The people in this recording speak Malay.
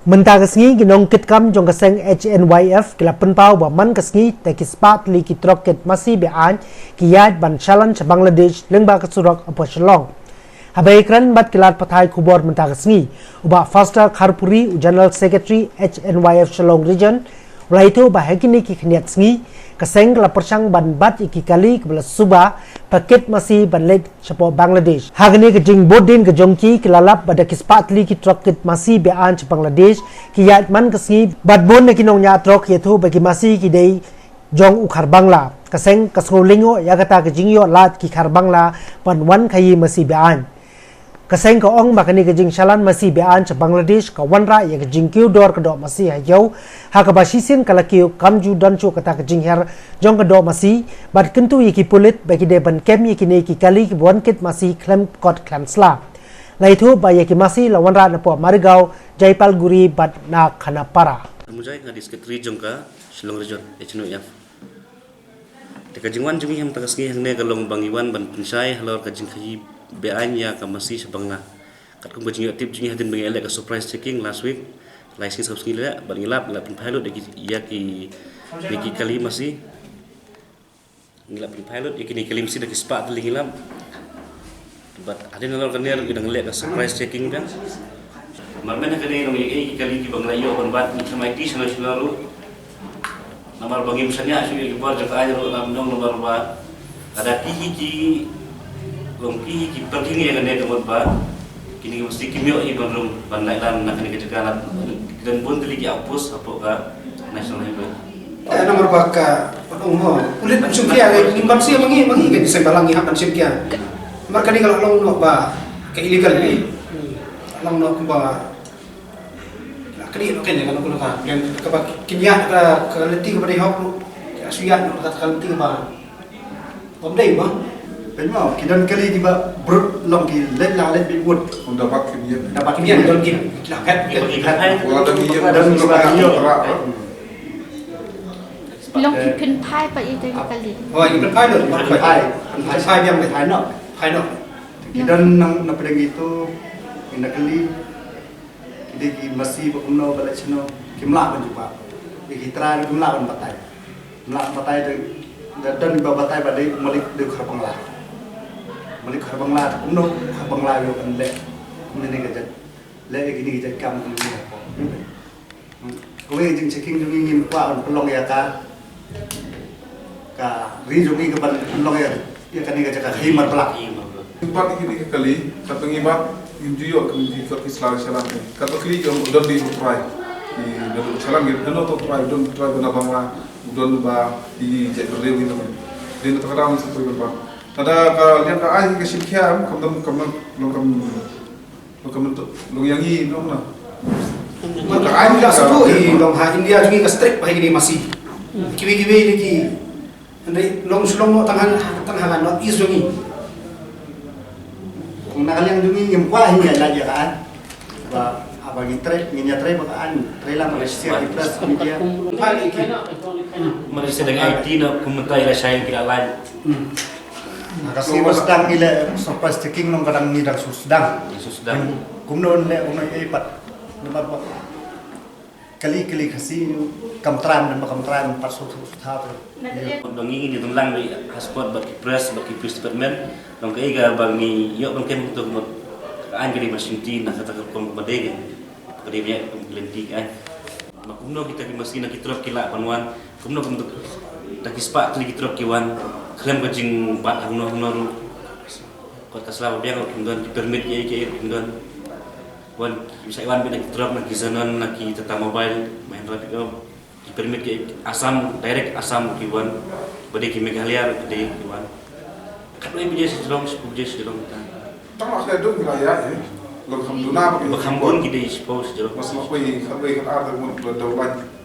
Mentah kesngi ginong kitkam jong keseng HNYF kila penpau ba man kesngi te kispat li ki trok ket masi be an kiyat ban challenge Bangladesh lengba kesurak apa shalong. Habai kran bat kilat pathai kubor mentah kesngi uba faster Kharpuri General Secretary HNYF Shalong Region ulai itu ba hekini ki khniat sngi keseng kala persang ban bat iki kali kebala suba paket masi ban lek chapo Bangladesh hagni ke jing bodin ke jongki kilalap bada kispatli ki trok ket masi be an cha Bangladesh ki yat man kesngi bat bon ne kinong nya trok yethu bagi masi ki dei jong ukhar bangla keseng kasngolingo ya kata ke jingyo lat ki khar bangla ban wan khayi masi be an keseng ko ong makani ke jing shalan masi be an cha Bangladesh ka wanra ya ke jing kyu dor ke do masi hayau ha ka basisin kala kyu kamju dancho kata ke jing her jong ke do masi bat kentu yiki pulit bagi de ban kem yiki ne ki kali ki bon kit masi klem kot klansla lai thu ba yaki masi la wanra na po marigau jaipal guri bat na khanapara mujai ka disketri jong ka Shillong region HNYF teka jingwan jungi ham takas ngi hangne galong bangiwan ban pinsai halor ka jing khayi be anya ka masi sabangna kat kum bajing tip jingi hadin bangi ele ka surprise checking last week license of skill ban ngilap la pin pilot de ya ki kali masi ngilap pin pilot ikini kali masi de spa ngilap but adin halor kan ner gidang le ka surprise checking dan marmen ka ni ngi kali ki bangla yo ban bat ni sama ti sana selalu nomor bagi misalnya asli luar jaka aja dalam nomor ba ada ki longki ki penting yang ada tempat ba kini mesti kimio i bandung bandai lan nak ni kejagalan dan pun teli apus apa ka national highway nomor baka umum kulit sumkia limbang sia mangi ke bisa balangi hakan sumkia marka ni kalau long no ba ke illegal ni long no ba kini lo kene kalau ka dan ka kinya ka leti ka bari hok asuyan ka leti ba pomdai ba Memang kidan kali tiba ber long ki let la let bi wood dapat kimia don kin lakat wala dan dia long ki pin pai pa ite kali oh ini pai don pai yang pai no kidan nang na pedang itu inda kali ki masih bakumno bala chno kimla ban juga ikitra kimla ban batai dan di batai badai malik de kharbangla malik kharbangla kumno kharbangla yo kan le kumne ga jat le gini ga jat kam kumne ko we jing checking jung ngin kwa on pelong ya ka ri jung ngi ga ban pelong ya kan ni ga jaka himat pelak tempat ini kali kata ngibat injuyo kami di Islam Islam kata kali yang udah di try di dalam Islam gitu dan untuk try benar bangla udah ba di jadi real ini di negara orang seperti apa ada kalian ka ai ke simkiam kam lo yang ini no na maka ai tidak sebu long ha India juga ke strict pa ini masih kiwi ni ki andai long no tangan not is jungi kung nakaliang dungi yung kwa hinga lagi kan ba abagi trek nginya trek bakaan trela Malaysia di plus media pali ki Malaysia dengan IT na kumentai la sayang kira lain kasi sedang ile surprise checking nong kadang ngidang susdang kumnon le unai ipat nomor kali kasi kamtran pas susah dong ini tentang di pasport bagi press department dong kaiga bagi yo bang kem untuk an jadi mesin nah kata kom badege kadenya lentik kan makumno kita di mesin kita trok kila panuan kumno untuk taki spa kli kita trok kiwan krem kajing bat hangno kot kasla biang kumdon di permit ye ke kumdon wan bisa wan bina kita trok nak kisanan nak kita mobile main rapid di permit ke asam direct asam kiwan badege meghalya badege kiwan kalau ibu jadi sedang tak ada dong wilayah ya lo kamduna Bakambun kita expose jeruk mas apa yang ada mun dawan